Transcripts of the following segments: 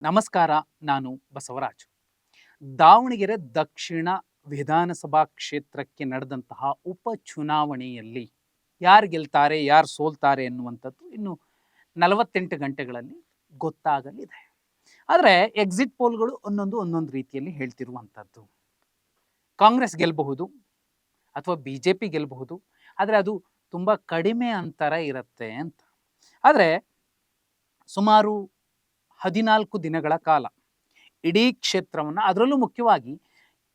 ನಮಸ್ಕಾರ. ನಾನು ಬಸವರಾಜ್. ದಾವಣಗೆರೆ ದಕ್ಷಿಣ ವಿಧಾನಸಭಾ ಕ್ಷೇತ್ರಕ್ಕೆ ನಡೆದಂತಹ ಉಪಚುನಾವಣೆಯಲ್ಲಿ ಯಾರು ಗೆಲ್ತಾರೆ, ಯಾರು ಸೋಲ್ತಾರೆ ಎನ್ನುವಂಥದ್ದು ಇನ್ನು 48 ಗಂಟೆಗಳಲ್ಲಿ ಗೊತ್ತಾಗಲಿದೆ. ಆದರೆ ಎಕ್ಸಿಟ್ ಪೋಲ್ಗಳು ಒಂದೊಂದು ರೀತಿಯಲ್ಲಿ ಹೇಳ್ತಿರುವಂಥದ್ದು. ಕಾಂಗ್ರೆಸ್ ಗೆಲ್ಲಬಹುದು ಅಥವಾ BJP ಗೆಲ್ಲಬಹುದು, ಆದರೆ ಅದು ತುಂಬ ಕಡಿಮೆ ಅಂತರ ಇರುತ್ತೆ ಅಂತ. ಆದರೆ ಸುಮಾರು 14 ದಿನಗಳ ಕಾಲ ಇಡೀ ಕ್ಷೇತ್ರವನ್ನು, ಅದರಲ್ಲೂ ಮುಖ್ಯವಾಗಿ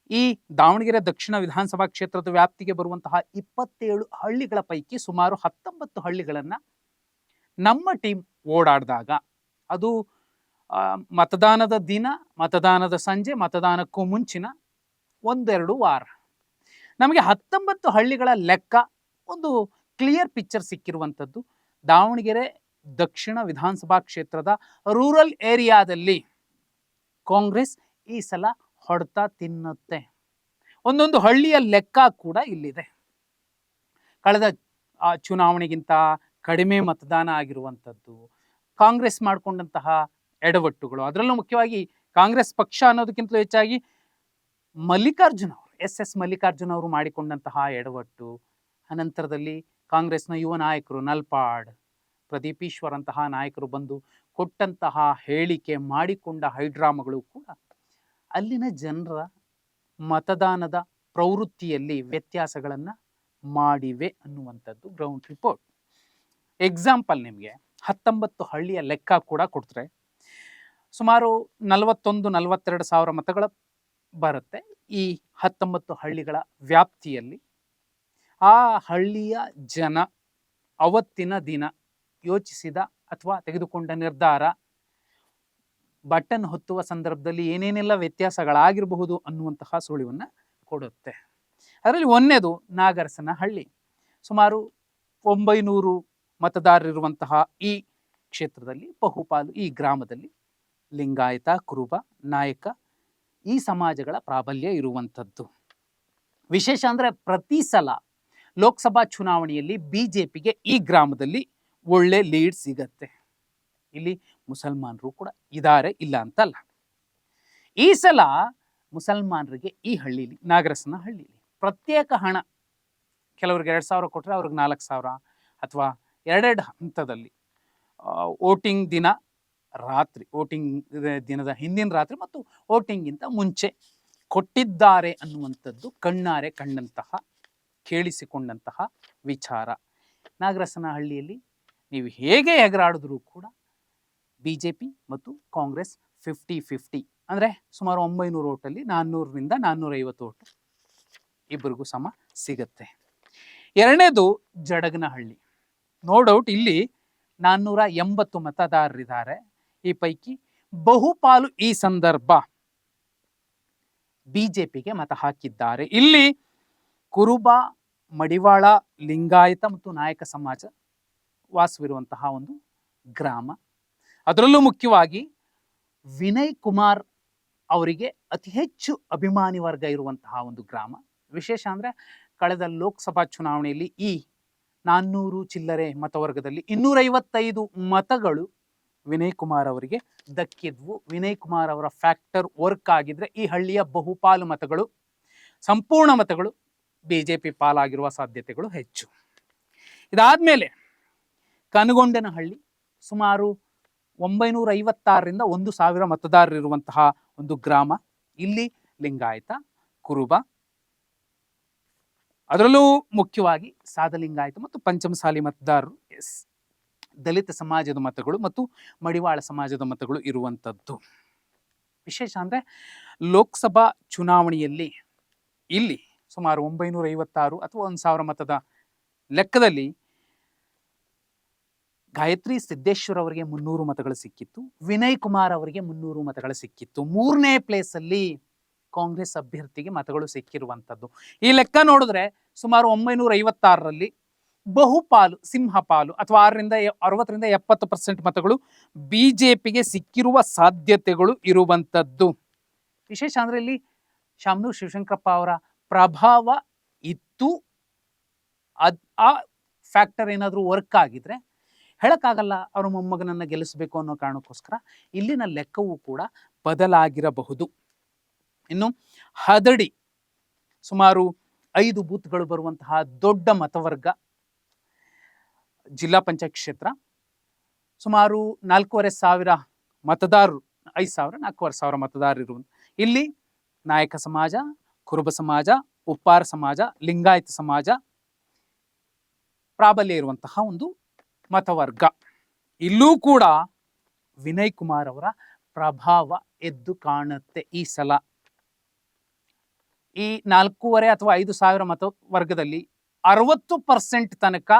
ಈ ದಾವಣಗೆರೆ ದಕ್ಷಿಣ ವಿಧಾನಸಭಾ ಕ್ಷೇತ್ರದ ವ್ಯಾಪ್ತಿಗೆ ಬರುವಂತಹ 27 ಹಳ್ಳಿಗಳ ಪೈಕಿ ಸುಮಾರು 19 ಹಳ್ಳಿಗಳನ್ನು ನಮ್ಮ ಟೀಮ್ ಓಡಾಡಿದಾಗ, ಅದು ಮತದಾನದ ದಿನ, ಮತದಾನದ ಸಂಜೆ, ಮತದಾನಕ್ಕೂ ಮುಂಚಿನ 1-2 ವಾರ ನಮಗೆ 19 ಹಳ್ಳಿಗಳ ಲೆಕ್ಕ, ಒಂದು ಕ್ಲಿಯರ್ ಪಿಕ್ಚರ್ ಸಿಕ್ಕಿರುವಂಥದ್ದು. ದಾವಣಗೆರೆ ದಕ್ಷಿಣ ವಿಧಾನಸಭಾ ಕ್ಷೇತ್ರದ ರೂರಲ್ ಏರಿಯಾದಲ್ಲಿ ಕಾಂಗ್ರೆಸ್ ಈ ಸಲ ಹೊಡೆತ ತಿನ್ನುತ್ತೆ. ಒಂದೊಂದು ಹಳ್ಳಿಯ ಲೆಕ್ಕ ಕೂಡ ಇಲ್ಲಿದೆ. ಕಳೆದ ಚುನಾವಣೆಗಿಂತ ಕಡಿಮೆ ಮತದಾನ ಆಗಿರುವಂಥದ್ದು, ಕಾಂಗ್ರೆಸ್ ಮಾಡಿಕೊಂಡಂತಹ ಎಡವಟ್ಟುಗಳು, ಅದರಲ್ಲೂ ಮುಖ್ಯವಾಗಿ ಕಾಂಗ್ರೆಸ್ ಪಕ್ಷ ಅನ್ನೋದಕ್ಕಿಂತಲೂ ಹೆಚ್ಚಾಗಿ ಮಲ್ಲಿಕಾರ್ಜುನ್ ಅವರು, SS ಮಲ್ಲಿಕಾರ್ಜುನ್ ಅವರು ಮಾಡಿಕೊಂಡಂತಹ ಎಡವಟ್ಟು, ಅನಂತರದಲ್ಲಿ ಕಾಂಗ್ರೆಸ್ನ ಯುವ ನಾಯಕರು ನಲ್ಪಾಡ್, ಪ್ರದೀಪ್ ಈಶ್ವರ್ ಅಂತಹ ನಾಯಕರು ಬಂದು ಕೊಟ್ಟಂತಹ ಹೇಳಿಕೆ, ಮಾಡಿಕೊಂಡ ಹೈಡ್ರಾಮಗಳು ಕೂಡ ಅಲ್ಲಿನ ಜನರ ಮತದಾನದ ಪ್ರವೃತ್ತಿಯಲ್ಲಿ ವ್ಯತ್ಯಾಸಗಳನ್ನು ಮಾಡಿವೆ ಅನ್ನುವಂಥದ್ದು ಗ್ರೌಂಡ್ ರಿಪೋರ್ಟ್. ಎಕ್ಸಾಂಪಲ್, ನಿಮಗೆ 19 ಹಳ್ಳಿಯ ಲೆಕ್ಕ ಕೂಡ ಕೊಡ್ತಾರೆ. ಸುಮಾರು 41-42 ಸಾವಿರ ಮತಗಳ ಬರುತ್ತೆ ಈ 19 ಹಳ್ಳಿಗಳ ವ್ಯಾಪ್ತಿಯಲ್ಲಿ. ಆ ಹಳ್ಳಿಯ ಜನ ಅವತ್ತಿನ ದಿನ ಯೋಚಿಸಿದ ಅಥವಾ ತೆಗೆದುಕೊಂಡ ನಿರ್ಧಾರ, ಬಟನ್ ಹೊತ್ತುವ ಸಂದರ್ಭದಲ್ಲಿ ಏನೇನೆಲ್ಲ ವ್ಯತ್ಯಾಸಗಳಾಗಿರಬಹುದು ಅನ್ನುವಂತಹ ಸುಳಿವನ್ನು ಕೊಡುತ್ತೆ. ಅದರಲ್ಲಿ ಒಂದನೇದು ನಾಗರಸನಹಳ್ಳಿ. ಸುಮಾರು 900 ಮತದಾರರಿರುವಂತಹ ಈ ಕ್ಷೇತ್ರದಲ್ಲಿ ಬಹುಪಾಲು ಈ ಗ್ರಾಮದಲ್ಲಿ ಲಿಂಗಾಯತ, ಕುರುಬ, ನಾಯಕ ಈ ಸಮಾಜಗಳ ಪ್ರಾಬಲ್ಯ ಇರುವಂಥದ್ದು. ವಿಶೇಷ ಅಂದರೆ ಪ್ರತಿ ಸಲ ಲೋಕಸಭಾ ಚುನಾವಣೆಯಲ್ಲಿ BJPಗೆ ಈ ಗ್ರಾಮದಲ್ಲಿ ಒಳ್ಳೆ ಲೀಡ್ ಸಿಗತ್ತೆ. ಇಲ್ಲಿ ಮುಸಲ್ಮಾನರು ಕೂಡ ಇದ್ದಾರೆ, ಇಲ್ಲ ಅಂತಲ್ಲ. ಈ ಸಲ ಮುಸಲ್ಮಾನರಿಗೆ ಈ ಹಳ್ಳಿಲಿ, ನಾಗರಸನಹಳ್ಳಿಲಿ ಪ್ರತ್ಯೇಕ ಹಣ, ಕೆಲವ್ರಿಗೆ 2,000 ಕೊಟ್ಟರೆ ಅವ್ರಿಗೆ 4,000, ಅಥವಾ ಎರಡೆರಡು ಹಂತದಲ್ಲಿ ವೋಟಿಂಗ್ ದಿನ ರಾತ್ರಿ, ವೋಟಿಂಗ್ ದಿನದ ಹಿಂದಿನ ರಾತ್ರಿ ಮತ್ತು ವೋಟಿಂಗಿಂತ ಮುಂಚೆ ಕೊಟ್ಟಿದ್ದಾರೆ ಅನ್ನುವಂಥದ್ದು ಕಣ್ಣಾರೆ ಕಂಡಂತಹ, ಕೇಳಿಸಿಕೊಂಡಂತಹ ವಿಚಾರ. ನಾಗರಸನಹಳ್ಳಿಯಲ್ಲಿ ನೀವು ಹೇಗೆ ಎಗರಾಡಿದ್ರೂ ಕೂಡ BJP ಮತ್ತು ಕಾಂಗ್ರೆಸ್ 50-50, ಅಂದರೆ ಸುಮಾರು 900 ಓಟಲ್ಲಿ 400ರಿಂದ 450 ಓಟು ಇಬ್ಬರಿಗೂ ಸಮ ಸಿಗತ್ತೆ. ಎರಡನೇದು ಜಡಗನಹಳ್ಳಿ. ನೋ ಡೌಟ್ ಇಲ್ಲಿ 480 ಮತದಾರರಿದ್ದಾರೆ. ಈ ಪೈಕಿ ಬಹುಪಾಲು ಈ ಸಂದರ್ಭ BJPಗೆ ಮತ ಹಾಕಿದ್ದಾರೆ. ಇಲ್ಲಿ ಕುರುಬ, ಮಡಿವಾಳ, ಲಿಂಗಾಯತ ಮತ್ತು ನಾಯಕ ಸಮಾಜ ವಾಸವಿರುವಂತಹ ಒಂದು ಗ್ರಾಮ. ಅದರಲ್ಲೂ ಮುಖ್ಯವಾಗಿ ವಿನಯ್ ಕುಮಾರ್ ಅವರಿಗೆ ಅತಿ ಹೆಚ್ಚು ಅಭಿಮಾನಿ ವರ್ಗ ಇರುವಂತಹ ಒಂದು ಗ್ರಾಮ. ವಿಶೇಷ ಅಂದರೆ ಕಳೆದ ಲೋಕಸಭಾ ಚುನಾವಣೆಯಲ್ಲಿ ಈ 400 ಚಿಲ್ಲರೆ ಮತವರ್ಗದಲ್ಲಿ 255 ಮತಗಳು ವಿನಯ್ ಕುಮಾರ್ ಅವರಿಗೆ ದಕ್ಕಿದ್ವು. ವಿನಯ್ ಕುಮಾರ್ ಅವರ ಫ್ಯಾಕ್ಟರ್ ವರ್ಕ್ ಆಗಿದ್ರೆ ಈ ಹಳ್ಳಿಯ ಬಹುಪಾಲು ಮತಗಳು, ಸಂಪೂರ್ಣ ಮತಗಳು BJP ಪಾಲಾಗಿರುವ ಸಾಧ್ಯತೆಗಳು ಹೆಚ್ಚು. ಇದಾದ್ಮೇಲೆ ಕನಗೊಂಡನಹಳ್ಳಿ, ಸುಮಾರು 956ರಿಂದ 1,000 ಮತದಾರರಿರುವಂತಹ ಒಂದು ಗ್ರಾಮ. ಇಲ್ಲಿ ಲಿಂಗಾಯತ, ಕುರುಬ, ಅದರಲ್ಲೂ ಮುಖ್ಯವಾಗಿ ಸಾದಲಿಂಗಾಯತ ಮತ್ತು ಪಂಚಮಸಾಲಿ ಮತದಾರರು, ದಲಿತ ಸಮಾಜದ ಮತಗಳು ಮತ್ತು ಮಡಿವಾಳ ಸಮಾಜದ ಮತಗಳು ಇರುವಂಥದ್ದು. ವಿಶೇಷ ಅಂದರೆ ಲೋಕಸಭಾ ಚುನಾವಣೆಯಲ್ಲಿ ಇಲ್ಲಿ ಸುಮಾರು 956 ಅಥವಾ 1,000 ಮತದ ಲೆಕ್ಕದಲ್ಲಿ ಗಾಯತ್ರಿ ಸಿದ್ದೇಶ್ವರ್ ಅವರಿಗೆ 300 ಮತಗಳು ಸಿಕ್ಕಿತ್ತು, ವಿನಯ್ ಕುಮಾರ್ ಅವರಿಗೆ 300 ಮತಗಳು ಸಿಕ್ಕಿತ್ತು. 3ನೇ ಪ್ಲೇಸಲ್ಲಿ ಕಾಂಗ್ರೆಸ್ ಅಭ್ಯರ್ಥಿಗೆ ಮತಗಳು ಸಿಕ್ಕಿರುವಂಥದ್ದು. ಈ ಲೆಕ್ಕ ನೋಡಿದ್ರೆ ಸುಮಾರು 956ರಲ್ಲಿ ಬಹುಪಾಲು, ಸಿಂಹಪಾಲು ಅಥವಾ 60ರಿಂದ 70% ಮತಗಳು BJPಗೆ ಸಿಕ್ಕಿರುವ ಸಾಧ್ಯತೆಗಳು ಇರುವಂಥದ್ದು. ವಿಶೇಷ ಅಂದರೆ ಇಲ್ಲಿ ಶಾಮನೂರು ಶಿವಶಂಕರಪ್ಪ ಅವರ ಪ್ರಭಾವ ಇತ್ತು. ಆ ಫ್ಯಾಕ್ಟರ್ ಏನಾದರೂ ವರ್ಕ್ ಆಗಿದ್ರೆ ಹೇಳಕ್ಕಾಗಲ್ಲ, ಅವ್ರ ಮೊಮ್ಮಗನನ್ನ ಗೆಲ್ಲಿಸಬೇಕು ಅನ್ನೋ ಕಾರಣಕ್ಕೋಸ್ಕರ ಇಲ್ಲಿನ ಲೆಕ್ಕವೂ ಕೂಡ ಬದಲಾಗಿರಬಹುದು. ಇನ್ನು ಹದಡಿ ಸುಮಾರು 5 ಬೂತ್ಗಳು ಬರುವಂತಹ ದೊಡ್ಡ ಮತವರ್ಗ, ಜಿಲ್ಲಾ ಪಂಚಾಯತ್ ಕ್ಷೇತ್ರ, ಸುಮಾರು 4,500 ಮತದಾರರು, 5,000 4,500 ಮತದಾರರು ಇರುವಂತ ಇಲ್ಲಿ ನಾಯಕ ಸಮಾಜ, ಕುರುಬ ಸಮಾಜ, ಉಪ್ಪಾರ ಸಮಾಜ, ಲಿಂಗಾಯತ ಸಮಾಜ ಪ್ರಾಬಲ್ಯ ಇರುವಂತಹ ಒಂದು ಮತವರ್ಗ. ಇಲ್ಲೂ ಕೂಡ ವಿನಯ್ ಕುಮಾರ್ ಅವರ ಪ್ರಭಾವ ಎದ್ದು ಕಾಣುತ್ತೆ. ಈ ಸಲ ಈ 4,500 ಅಥವಾ 5,000 ಮತವರ್ಗದಲ್ಲಿ 60% ತನಕ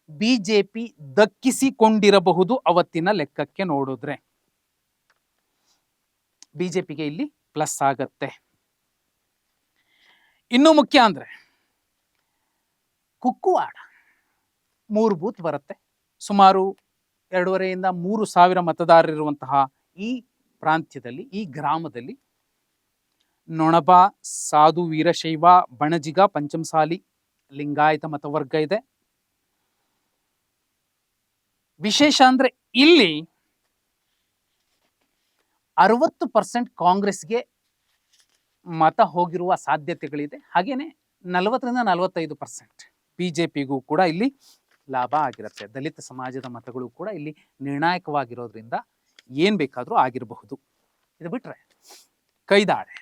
ಬಿಜೆಪಿ ದಕ್ಕಿಸಿಕೊಂಡಿರಬಹುದು. ಅವತ್ತಿನ ಲೆಕ್ಕಕ್ಕೆ ನೋಡಿದ್ರೆ ಬಿಜೆಪಿಗೆ ಇಲ್ಲಿ ಪ್ಲಸ್ ಆಗತ್ತೆ. ಇನ್ನೂ ಮುಖ್ಯ ಅಂದ್ರೆ ಕುಕ್ಕುವಾಡ 3 ಬೂತ್ ಬರುತ್ತೆ. ಸುಮಾರು 2,500 3,000 ಮತದಾರರಿರುವಂತಹ ಈ ಪ್ರಾಂತ್ಯದಲ್ಲಿ, ಈ ಗ್ರಾಮದಲ್ಲಿ ನೊಣಬ, ಸಾಧು, ವೀರಶೈವ, ಬಣಜಿಗ, ಪಂಚಮಸಾಲಿ, ಲಿಂಗಾಯತ ಮತವರ್ಗ ಇದೆ. ವಿಶೇಷ ಅಂದ್ರೆ ಇಲ್ಲಿ 60% ಕಾಂಗ್ರೆಸ್ಗೆ ಮತ ಹೋಗಿರುವ ಸಾಧ್ಯತೆಗಳಿದೆ. ಹಾಗೇನೆ 40ರಿಂದ 45% ಬಿಜೆಪಿಗೂ ಕೂಡ ಇಲ್ಲಿ ಲಾಭ ಆಗಿರುತ್ತೆ. ದಲಿತ ಸಮಾಜದ ಮತಗಳು ಕೂಡ ಇಲ್ಲಿ ನಿರ್ಣಾಯಕವಾಗಿರೋದ್ರಿಂದ ಏನ್ ಬೇಕಾದ್ರೂ ಆಗಿರಬಹುದು. ಇದು ಬಿಟ್ರೆ ಕೈದಾಳೆ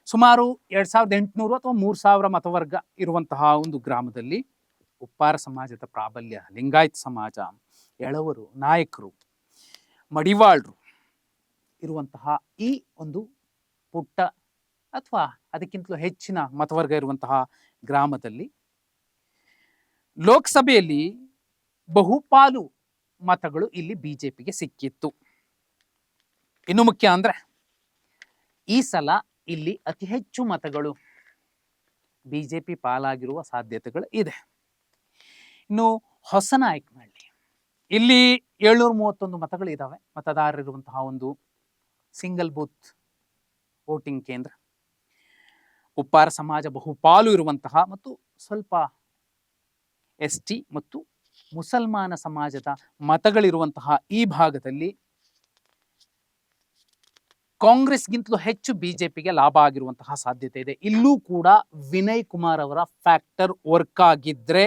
ಸುಮಾರು 2,800 ಅಥವಾ 3,000 ಮತವರ್ಗ ಇರುವಂತಹ ಒಂದು ಗ್ರಾಮದಲ್ಲಿ ಉಪ್ಪಾರ ಸಮಾಜದ ಪ್ರಾಬಲ್ಯ, ಲಿಂಗಾಯತ ಸಮಾಜ, ಎಳವರು, ನಾಯಕರು, ಮಡಿವಾಳರು ಇರುವಂತಹ ಈ ಒಂದು ಪುಟ್ಟ ಅಥವಾ ಅದಕ್ಕಿಂತಲೂ ಹೆಚ್ಚಿನ ಮತವರ್ಗ ಇರುವಂತಹ ಗ್ರಾಮದಲ್ಲಿ ಲೋಕಸಭೆಯಲ್ಲಿ ಬಹುಪಾಲು ಮತಗಳು ಇಲ್ಲಿ ಬಿಜೆಪಿಗೆ ಸಿಕ್ಕಿತ್ತು. ಇನ್ನು ಮುಖ್ಯ ಅಂದ್ರೆ ಈ ಸಲ ಇಲ್ಲಿ ಅತಿ ಹೆಚ್ಚು ಮತಗಳು ಬಿಜೆಪಿ ಪಾಲಾಗಿರುವ ಸಾಧ್ಯತೆಗಳು ಇದೆ. ಇನ್ನು ಹೊಸನಾಯಕನಹಳ್ಳಿ ಇಲ್ಲಿ 731 ಮತಗಳು ಇದಾವೆ. ಮತದಾರರಿರುವಂತಹ ಒಂದು ಸಿಂಗಲ್ ಬೂತ್ ವೋಟಿಂಗ್ ಕೇಂದ್ರ. ಉಪ್ಪಾರ ಸಮಾಜ ಬಹುಪಾಲು ಇರುವಂತಹ ಮತ್ತು ಸ್ವಲ್ಪ ST ಮತ್ತು ಮುಸಲ್ಮಾನ ಸಮಾಜದ ಮತಗಳಿರುವಂತಹ ಈ ಭಾಗದಲ್ಲಿ ಕಾಂಗ್ರೆಸ್ಗಿಂತಲೂ ಹೆಚ್ಚು ಬಿಜೆಪಿಗೆ ಲಾಭ ಆಗಿರುವಂತಹ ಸಾಧ್ಯತೆ ಇದೆ. ಇಲ್ಲೂ ಕೂಡ ವಿನಯ್ ಕುಮಾರ್ ಅವರ ಫ್ಯಾಕ್ಟರ್ ವರ್ಕ್ ಆಗಿದ್ರೆ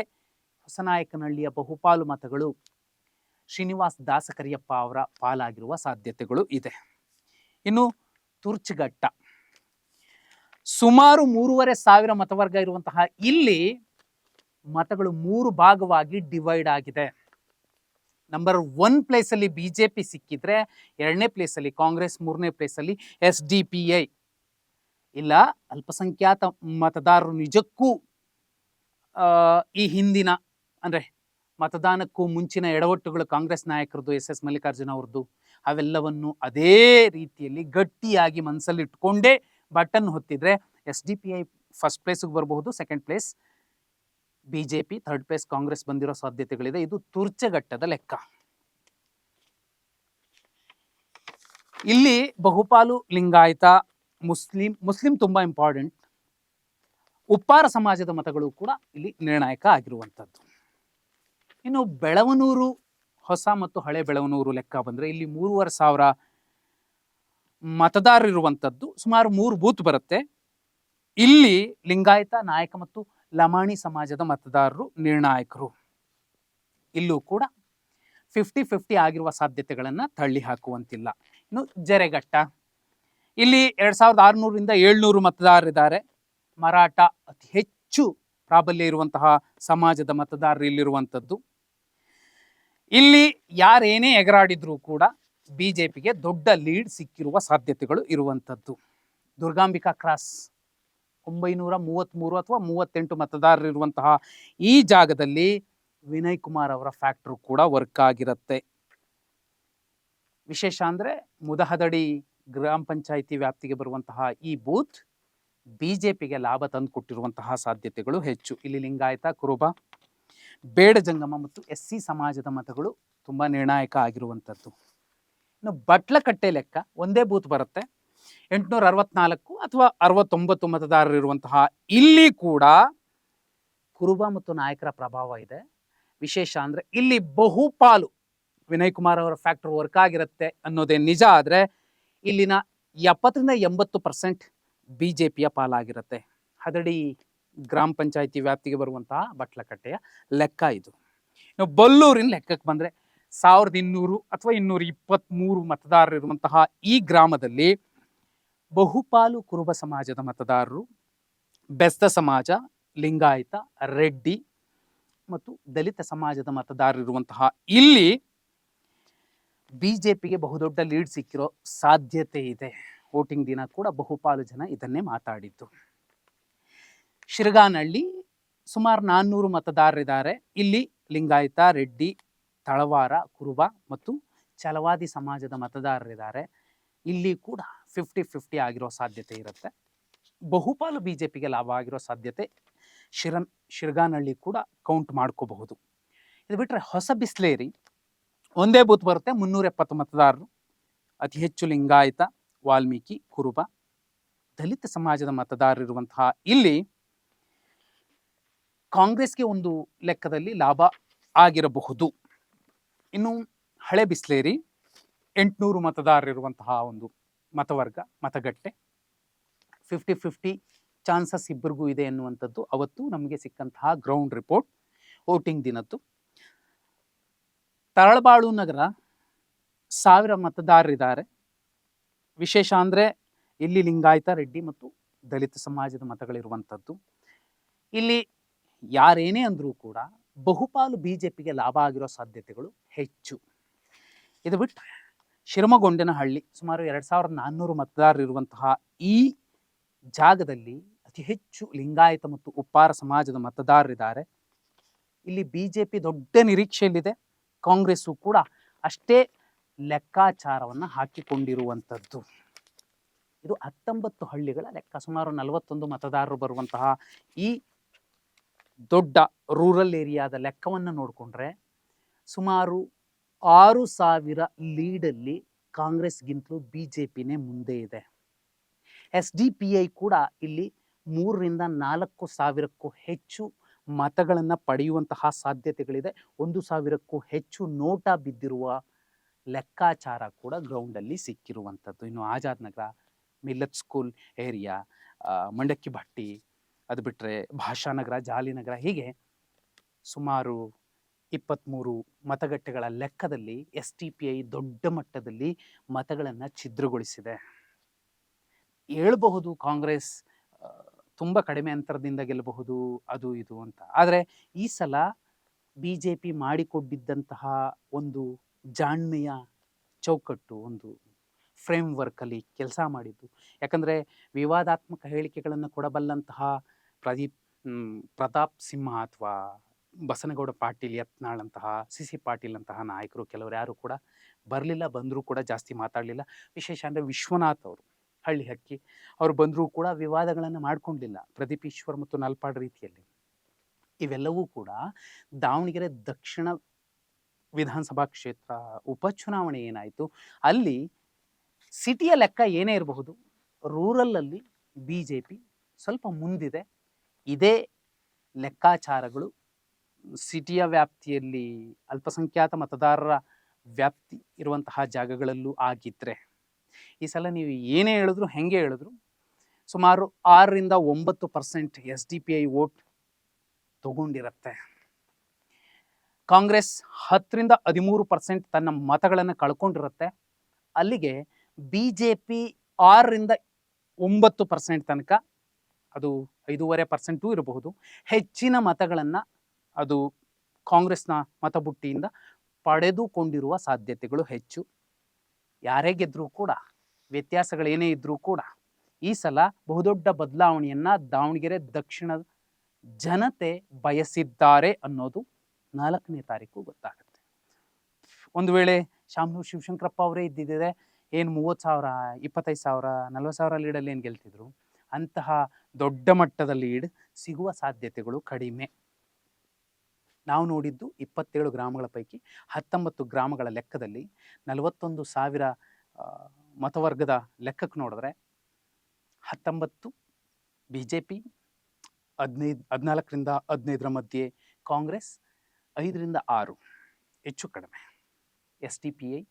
ಹೊಸನಾಯಕನಹಳ್ಳಿಯ ಬಹುಪಾಲು ಮತಗಳು ಶ್ರೀನಿವಾಸ್ ದಾಸಕರಿಯಪ್ಪ ಅವರ ಪಾಲಾಗಿರುವ ಸಾಧ್ಯತೆಗಳು ಇದೆ. ಇನ್ನು ತುರ್ಚಘಟ್ಟ ಸುಮಾರು 3,500 ಮತವರ್ಗ ಇರುವಂತಹ ಇಲ್ಲಿ ಮತಗಳು 3 ಭಾಗವಾಗಿ ಡಿವೈಡ್ ಆಗಿದೆ. ನಂಬರ್ 1 ಪ್ಲೇಸ್ ಅಲ್ಲಿ ಬಿಜೆಪಿ ಸಿಕ್ಕಿದ್ರೆ 2ನೇ ಪ್ಲೇಸ್ ಅಲ್ಲಿ ಕಾಂಗ್ರೆಸ್, 3ನೇ ಪ್ಲೇಸ್ ಅಲ್ಲಿ SDPI. ಇಲ್ಲ, ಅಲ್ಪಸಂಖ್ಯಾತ ಮತದಾರರು ನಿಜಕ್ಕೂ ಈ ಹಿಂದಿನ ಅಂದ್ರೆ ಮತದಾನಕ್ಕೂ ಮುಂಚಿನ ಎಡವಟ್ಟುಗಳು ಕಾಂಗ್ರೆಸ್ ನಾಯಕರದ್ದು, SS ಮಲ್ಲಿಕಾರ್ಜುನ ಅವ್ರದ್ದು, ಅವೆಲ್ಲವನ್ನು ಅದೇ ರೀತಿಯಲ್ಲಿ ಗಟ್ಟಿಯಾಗಿ ಮನಸ್ಸಲ್ಲಿ ಇಟ್ಕೊಂಡೇ ಬಟನ್ ಹೊತ್ತಿದ್ರೆ SDPI ಫಸ್ಟ್ ಪ್ಲೇಸ್ಗೆ ಬರಬಹುದು, second place BJP, third place Congress ಬಂದಿರೋ ಸಾಧ್ಯತೆಗಳಿದೆ. ಇದು ತುರ್ಚಘಟ್ಟದ ಲೆಕ್ಕ. ಇಲ್ಲಿ ಬಹುಪಾಲು ಲಿಂಗಾಯತ, ಮುಸ್ಲಿಂ ತುಂಬಾ ಇಂಪಾರ್ಟೆಂಟ್. ಉಪ್ಪಾರ ಸಮಾಜದ ಮತಗಳು ಕೂಡ ಇಲ್ಲಿ ನಿರ್ಣಾಯಕ ಆಗಿರುವಂಥದ್ದು. ಇನ್ನು ಬೆಳವನೂರು ಹೊಸ ಮತ್ತು ಹಳೆ ಬೆಳವನೂರು ಲೆಕ್ಕ ಬಂದ್ರೆ ಇಲ್ಲಿ 3,500 ಮತದಾರರಿರುವಂಥದ್ದು. ಸುಮಾರು 3 ಬೂತ್ ಬರುತ್ತೆ. ಇಲ್ಲಿ ಲಿಂಗಾಯತ, ನಾಯಕ ಮತ್ತು ಲಮಾಣಿ ಸಮಾಜದ ಮತದಾರರು ನಿರ್ಣಾಯಕರು. ಇಲ್ಲೂ ಕೂಡ 50-50 ಆಗಿರುವ ಸಾಧ್ಯತೆಗಳನ್ನ ತಳ್ಳಿ ಹಾಕುವಂತಿಲ್ಲ. ಇನ್ನು ಜರೆಘಟ್ಟ ಇಲ್ಲಿ 2,600ರಿಂದ 700 ಮತದಾರರಿದ್ದಾರೆ. ಮರಾಠ ಅತಿ ಹೆಚ್ಚು ಪ್ರಾಬಲ್ಯ ಇರುವಂತಹ ಸಮಾಜದ ಮತದಾರರು ಇಲ್ಲಿರುವಂಥದ್ದು. ಇಲ್ಲಿ ಯಾರೇನೇ ಎಗರಾಡಿದ್ರೂ ಕೂಡ ಬಿಜೆಪಿಗೆ ದೊಡ್ಡ ಲೀಡ್ ಸಿಕ್ಕಿರುವ ಸಾಧ್ಯತೆಗಳು ಇರುವಂಥದ್ದು. ದುರ್ಗಾಂಬಿಕಾ ಕ್ರಾಸ್ 933 ಅಥವಾ 38 ಮತದಾರರು ಇರುವಂತಹ ಈ ಜಾಗದಲ್ಲಿ ವಿನಯ್ ಕುಮಾರ್ ಅವರ ಫ್ಯಾಕ್ಟರ್ ಕೂಡ ವರ್ಕ್ ಆಗಿರುತ್ತೆ. ವಿಶೇಷ ಅಂದ್ರೆ ಮುದಹದಡಿ ಗ್ರಾಮ ಪಂಚಾಯಿತಿ ವ್ಯಾಪ್ತಿಗೆ ಬರುವಂತಹ ಈ ಬೂತ್ ಬಿಜೆಪಿಗೆ ಲಾಭ ತಂದು ಕೊಟ್ಟಿರುವಂತಹ ಸಾಧ್ಯತೆಗಳು ಹೆಚ್ಚು. ಇಲ್ಲಿ ಲಿಂಗಾಯತ, ಕುರುಬ, ಬೇಡ ಜಂಗಮ ಮತ್ತು SC ಸಮಾಜದ ಮತಗಳು ತುಂಬಾ ನಿರ್ಣಾಯಕ ಆಗಿರುವಂಥದ್ದು. ಇನ್ನು ಬಟ್ಲಕಟ್ಟೆ ಲೆಕ್ಕ ಒಂದೇ ಬೂತ್ ಬರುತ್ತೆ. 864 ಅಥವಾ 69 ಮತದಾರರು ಇರುವಂತಹ ಇಲ್ಲಿ ಕೂಡ ಕುರುಬ ಮತ್ತು ನಾಯಕರ ಪ್ರಭಾವ ಇದೆ. ವಿಶೇಷ ಅಂದ್ರೆ ಇಲ್ಲಿ ಬಹುಪಾಲು ವಿನಯ್ ಕುಮಾರ್ ಅವರ ಫ್ಯಾಕ್ಟರ್ ವರ್ಕ್ ಆಗಿರುತ್ತೆ ಅನ್ನೋದೇ ನಿಜ ಆದರೆ ಇಲ್ಲಿನ 70-80% BJPಯ ಪಾಲಾಗಿರುತ್ತೆ. ಹದಡಿ ಗ್ರಾಮ ಪಂಚಾಯಿತಿ ವ್ಯಾಪ್ತಿಗೆ ಬರುವಂತಹ ಬಟ್ಲಕಟ್ಟೆಯ ಲೆಕ್ಕ ಇದು. ಇನ್ನು ಬಲ್ಲೂರಿನ ಲೆಕ್ಕಕ್ಕೆ ಬಂದರೆ 1200 ಅಥವಾ 223 ಮತದಾರರಿರುವಂತಹ ಈ ಗ್ರಾಮದಲ್ಲಿ ಬಹುಪಾಲು ಕುರುಬ ಸಮಾಜದ ಮತದಾರರು, ಬೆಸ್ತ ಸಮಾಜ, ಲಿಂಗಾಯತ, ರೆಡ್ಡಿ ಮತ್ತು ದಲಿತ ಸಮಾಜದ ಮತದಾರರಿರುವಂತಹ ಇಲ್ಲಿ ಬಿಜೆಪಿಗೆ ಬಹುದೊಡ್ಡ ಲೀಡ್ ಸಿಕ್ಕಿರೋ ಸಾಧ್ಯತೆ ಇದೆ. ವೋಟಿಂಗ್ ದಿನ ಕೂಡ ಬಹುಪಾಲು ಜನ ಇದನ್ನೇ ಮಾತಾಡಿದ್ದು. ಶಿರಗಾನಹಳ್ಳಿ ಸುಮಾರು 400 ಮತದಾರರಿದ್ದಾರೆ. ಇಲ್ಲಿ ಲಿಂಗಾಯತ, ರೆಡ್ಡಿ, ತಳವಾರ, ಕುರುಬ ಮತ್ತು ಛಲವಾದಿ ಸಮಾಜದ ಮತದಾರರಿದ್ದಾರೆ. ಇಲ್ಲಿ ಕೂಡ 50-50 ಆಗಿರೋ ಸಾಧ್ಯತೆ ಇರುತ್ತೆ. ಬಹುಪಾಲು ಬಿಜೆಪಿಗೆ ಲಾಭ ಆಗಿರೋ ಸಾಧ್ಯತೆ ಶಿರಗಾನಹಳ್ಳಿ ಕೂಡ ಕೌಂಟ್ ಮಾಡ್ಕೋಬಹುದು. ಇದು ಬಿಟ್ಟರೆ ಹೊಸ ಬಿಸ್ಲೇರಿ ಒಂದೇ ಬೂತ್ ಬರುತ್ತೆ, 370 ಮತದಾರರು. ಅತಿ ಹೆಚ್ಚು ಲಿಂಗಾಯತ, ವಾಲ್ಮೀಕಿ, ಕುರುಬ, ದಲಿತ ಸಮಾಜದ ಮತದಾರರಿರುವಂತಹ ಇಲ್ಲಿ ಕಾಂಗ್ರೆಸ್ಗೆ ಒಂದು ಲೆಕ್ಕದಲ್ಲಿ ಲಾಭ ಆಗಿರಬಹುದು. ಇನ್ನು ಹಳೆ ಬಿಸ್ಲೇರಿ 800 ಮತದಾರರಿರುವಂತಹ ಒಂದು ಮತವರ್ಗ, ಮತಗಟ್ಟೆ. 50-50 ಚಾನ್ಸಸ್ ಇಬ್ಬರಿಗೂ ಇದೆ ಎನ್ನುವಂಥದ್ದು ಅವತ್ತು ನಮಗೆ ಸಿಕ್ಕಂತಹ ಗ್ರೌಂಡ್ ರಿಪೋರ್ಟ್ ವೋಟಿಂಗ್ ದಿನದ್ದು. ತರಳಬಾಳು ನಗರ 1000 ಮತದಾರರಿದ್ದಾರೆ. ವಿಶೇಷ ಅಂದರೆ ಇಲ್ಲಿ ಲಿಂಗಾಯತ, ರೆಡ್ಡಿ ಮತ್ತು ದಲಿತ ಸಮಾಜದ ಮತಗಳಿರುವಂಥದ್ದು. ಇಲ್ಲಿ ಯಾರೇನೇ ಅಂದರೂ ಕೂಡ ಬಹುಪಾಲು ಬಿಜೆಪಿಗೆ ಲಾಭ ಆಗಿರೋ ಸಾಧ್ಯತೆಗಳು ಹೆಚ್ಚು. ಇದು ಬಿಟ್ಟರೆ ಶಿರಮಗೊಂಡನಹಳ್ಳಿ ಸುಮಾರು 2400 ಮತದಾರರಿರುವಂತಹ ಈ ಜಾಗದಲ್ಲಿ ಅತಿ ಹೆಚ್ಚು ಲಿಂಗಾಯತ ಮತ್ತು ಉಪ್ಪಾರ ಸಮಾಜದ ಮತದಾರರಿದ್ದಾರೆ. ಇಲ್ಲಿ ಬಿಜೆಪಿ ದೊಡ್ಡ ನಿರೀಕ್ಷೆಯಲ್ಲಿದೆ. ಕಾಂಗ್ರೆಸ್ಸು ಕೂಡ ಅಷ್ಟೇ ಲೆಕ್ಕಾಚಾರವನ್ನು ಹಾಕಿಕೊಂಡಿರುವಂಥದ್ದು. ಇದು 19 ಹಳ್ಳಿಗಳ ಲೆಕ್ಕ. ಸುಮಾರು 41 ಮತದಾರರು ಬರುವಂತಹ ಈ ದೊಡ್ಡ ರೂರಲ್ ಏರಿಯಾದ ಲೆಕ್ಕವನ್ನು ನೋಡಿಕೊಂಡ್ರೆ ಸುಮಾರು 6000 ಲೀಡಲ್ಲಿ ಕಾಂಗ್ರೆಸ್ಗಿಂತಲೂ ಬಿಜೆಪಿನೇ ಮುಂದೆ ಇದೆ. SDPI ಕೂಡ ಇಲ್ಲಿ 3,000-4,000 ಸಾವಿರಕ್ಕೂ ಹೆಚ್ಚು ಮತಗಳನ್ನು ಪಡೆಯುವಂತಹ ಸಾಧ್ಯತೆಗಳಿದೆ. 1,000ಕ್ಕೂ ಹೆಚ್ಚು ನೋಟಾ ಬಿದ್ದಿರುವ ಲೆಕ್ಕಾಚಾರ ಕೂಡ ಗ್ರೌಂಡಲ್ಲಿ ಸಿಕ್ಕಿರುವಂಥದ್ದು. ಇನ್ನು ಆಜಾದ್ ನಗರ, ಮಿಲ್ಲತ್ ಸ್ಕೂಲ್ ಏರಿಯಾ, ಮಂಡಕ್ಕಿ ಭಟ್ಟಿ, ಅದು ಬಿಟ್ಟರೆ ಭಾಷಾನಗರ, ಜಾಲಿನಗರ, ಹೀಗೆ ಸುಮಾರು 23 ಮತಗಟ್ಟೆಗಳ ಲೆಕ್ಕದಲ್ಲಿ SDPI ದೊಡ್ಡ ಮಟ್ಟದಲ್ಲಿ ಮತಗಳನ್ನು ಛಿದ್ರಗೊಳಿಸಿದೆ. ಹೇಳ್ಬಹುದು ಕಾಂಗ್ರೆಸ್ ತುಂಬ ಕಡಿಮೆ ಅಂತರದಿಂದ ಗೆಲ್ಲಬಹುದು ಅದು ಇದು ಅಂತ. ಆದರೆ ಈ ಸಲ ಬಿಜೆಪಿ ಮಾಡಿಕೊಂಡಿದ್ದಂತಹ ಒಂದು ಜಾಣ್ಮೆಯ ಚೌಕಟ್ಟು, ಒಂದು ಫ್ರೇಮ್ ವರ್ಕಲ್ಲಿ ಕೆಲಸ ಮಾಡಿದ್ದು. ಯಾಕಂದರೆ ವಿವಾದಾತ್ಮಕ ಹೇಳಿಕೆಗಳನ್ನು ಕೊಡಬಲ್ಲಂತಹ ಪ್ರತಾಪ್ ಸಿಂಹ ಅಥವಾ ಬಸನಗೌಡ ಪಾಟೀಲ್ ಯತ್ನಾಳ್ ಅಂತಹ, CC ಪಾಟೀಲ್ ಅಂತಹ ನಾಯಕರು ಕೆಲವರು ಯಾರು ಕೂಡ ಬರಲಿಲ್ಲ. ಬಂದರೂ ಕೂಡ ಜಾಸ್ತಿ ಮಾತಾಡಲಿಲ್ಲ. ವಿಶೇಷ ಅಂದರೆ ವಿಶ್ವನಾಥ್ ಅವರು, ಹಳ್ಳಿ ಹಕ್ಕಿ, ಅವರು ಬಂದರೂ ಕೂಡ ವಿವಾದಗಳನ್ನು ಮಾಡಿಕೊಂಡಿಲ್ಲ ಪ್ರದೀಪ್ ಈಶ್ವರ್ ಮತ್ತು ನಲ್ಪಾಡ್ ರೀತಿಯಲ್ಲಿ. ಇವೆಲ್ಲವೂ ಕೂಡ ದಾವಣಗೆರೆ ದಕ್ಷಿಣ ವಿಧಾನಸಭಾ ಕ್ಷೇತ್ರ ಉಪಚುನಾವಣೆ ಏನಾಯಿತು ಅಲ್ಲಿ ಸಿಟಿಯ ಲೆಕ್ಕ ಏನೇ ಇರಬಹುದು, ರೂರಲಲ್ಲಿ ಬಿಜೆಪಿ ಸ್ವಲ್ಪ ಮುಂದಿದೆ. ಇದೇ ಲೆಕ್ಕಾಚಾರಗಳು ಸಿಟಿಯ ವ್ಯಾಪ್ತಿಯಲ್ಲಿ ಅಲ್ಪಸಂಖ್ಯಾತ ಮತದಾರರ ವ್ಯಾಪ್ತಿ ಇರುವಂತಹ ಜಾಗಗಳಲ್ಲೂ ಆಗಿದ್ದರೆ ಈ ಸಲ ನೀವು ಏನೇ ಹೇಳಿದ್ರು, ಹೆಂಗೆ ಹೇಳಿದ್ರು ಸುಮಾರು 6-9% SDPI ವೋಟ್ ತಗೊಂಡಿರುತ್ತೆ. ಕಾಂಗ್ರೆಸ್ 10-13% ತನ್ನ ಮತಗಳನ್ನು ಕಳ್ಕೊಂಡಿರುತ್ತೆ. ಅಲ್ಲಿಗೆ ಬಿಜೆಪಿ 6-9% ತನಕ, ಅದು 5.5% ಇರಬಹುದು, ಹೆಚ್ಚಿನ ಮತಗಳನ್ನು ಅದು ಕಾಂಗ್ರೆಸ್ನ ಮತಬುಟ್ಟಿಯಿಂದ ಪಡೆದುಕೊಂಡಿರುವ ಸಾಧ್ಯತೆಗಳು ಹೆಚ್ಚು. ಯಾರೇ ಗೆದ್ದರೂ ಕೂಡ, ವ್ಯತ್ಯಾಸಗಳೇನೇ ಇದ್ದರೂ ಕೂಡ ಈ ಸಲ ಬಹುದೊಡ್ಡ ಬದಲಾವಣೆಯನ್ನು ದಾವಣಗೆರೆ ದಕ್ಷಿಣದ ಜನತೆ ಬಯಸಿದ್ದಾರೆ ಅನ್ನೋದು 4ನೇ ತಾರೀಕು ಗೊತ್ತಾಗುತ್ತೆ. ಒಂದು ವೇಳೆ ಶಾಮನೂರು ಶಿವಶಂಕರಪ್ಪ ಅವರೇ ಇದ್ದಿದ್ದರೆ ಏನು 30,000, 25,000, 40,000 ಲೀಡಲ್ಲಿ ಏನು ಗೆಲ್ತಿದ್ರು, ಅಂತಹ ದೊಡ್ಡ ಮಟ್ಟದ ಲೀಡ್ ಸಿಗುವ ಸಾಧ್ಯತೆಗಳು ಕಡಿಮೆ. ನಾವು ನೋಡಿದ್ದು 27 ಗ್ರಾಮಗಳ ಪೈಕಿ 19 ಗ್ರಾಮಗಳ ಲೆಕ್ಕದಲ್ಲಿ 41,000 ಮತವರ್ಗದ ಲೆಕ್ಕಕ್ಕೆ ನೋಡಿದ್ರೆ 19 ಬಿಜೆಪಿ, 14-15 ಮಧ್ಯೆ ಕಾಂಗ್ರೆಸ್, 5-6 ಹೆಚ್ಚು ಕಡಿಮೆ SDPI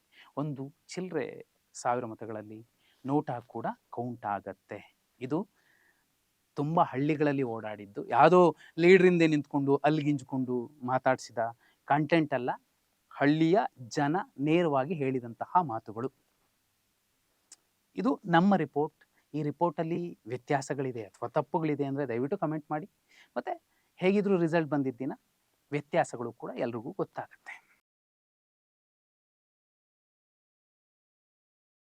ಒಂದು ಚಿಲ್ಲರೆ 1000 ಮತಗಳಲ್ಲಿ ನೋಟಾ ಕೂಡ ಕೌಂಟ್ ಆಗತ್ತೆ. ಇದು ತುಂಬ ಹಳ್ಳಿಗಳಲ್ಲಿ ಓಡಾಡಿದ್ದು, ಯಾವುದೋ ಲೀಡ್ರಿಂದೆ ನಿಂತ್ಕೊಂಡು ಅಲ್ಲಿಗಿಂಜ್ಕೊಂಡು ಮಾತಾಡಿಸಿದ ಕಂಟೆಂಟ್ ಅಲ್ಲ, ಹಳ್ಳಿಯ ಜನ ನೇರವಾಗಿ ಹೇಳಿದಂತಹ ಮಾತುಗಳು. ಇದು ನಮ್ಮ ರಿಪೋರ್ಟ್. ಈ ರಿಪೋರ್ಟಲ್ಲಿ ವ್ಯತ್ಯಾಸಗಳಿದೆ ಅಥವಾ ತಪ್ಪುಗಳಿದೆ ಅಂದರೆ ದಯವಿಟ್ಟು ಕಮೆಂಟ್ ಮಾಡಿ. ಮತ್ತು ಹೇಗಿದ್ರೂ ರಿಸಲ್ಟ್ ಬಂದಿದ್ದ ದಿನ ವ್ಯತ್ಯಾಸಗಳು ಕೂಡ ಎಲ್ರಿಗೂ ಗೊತ್ತಾಗುತ್ತೆ.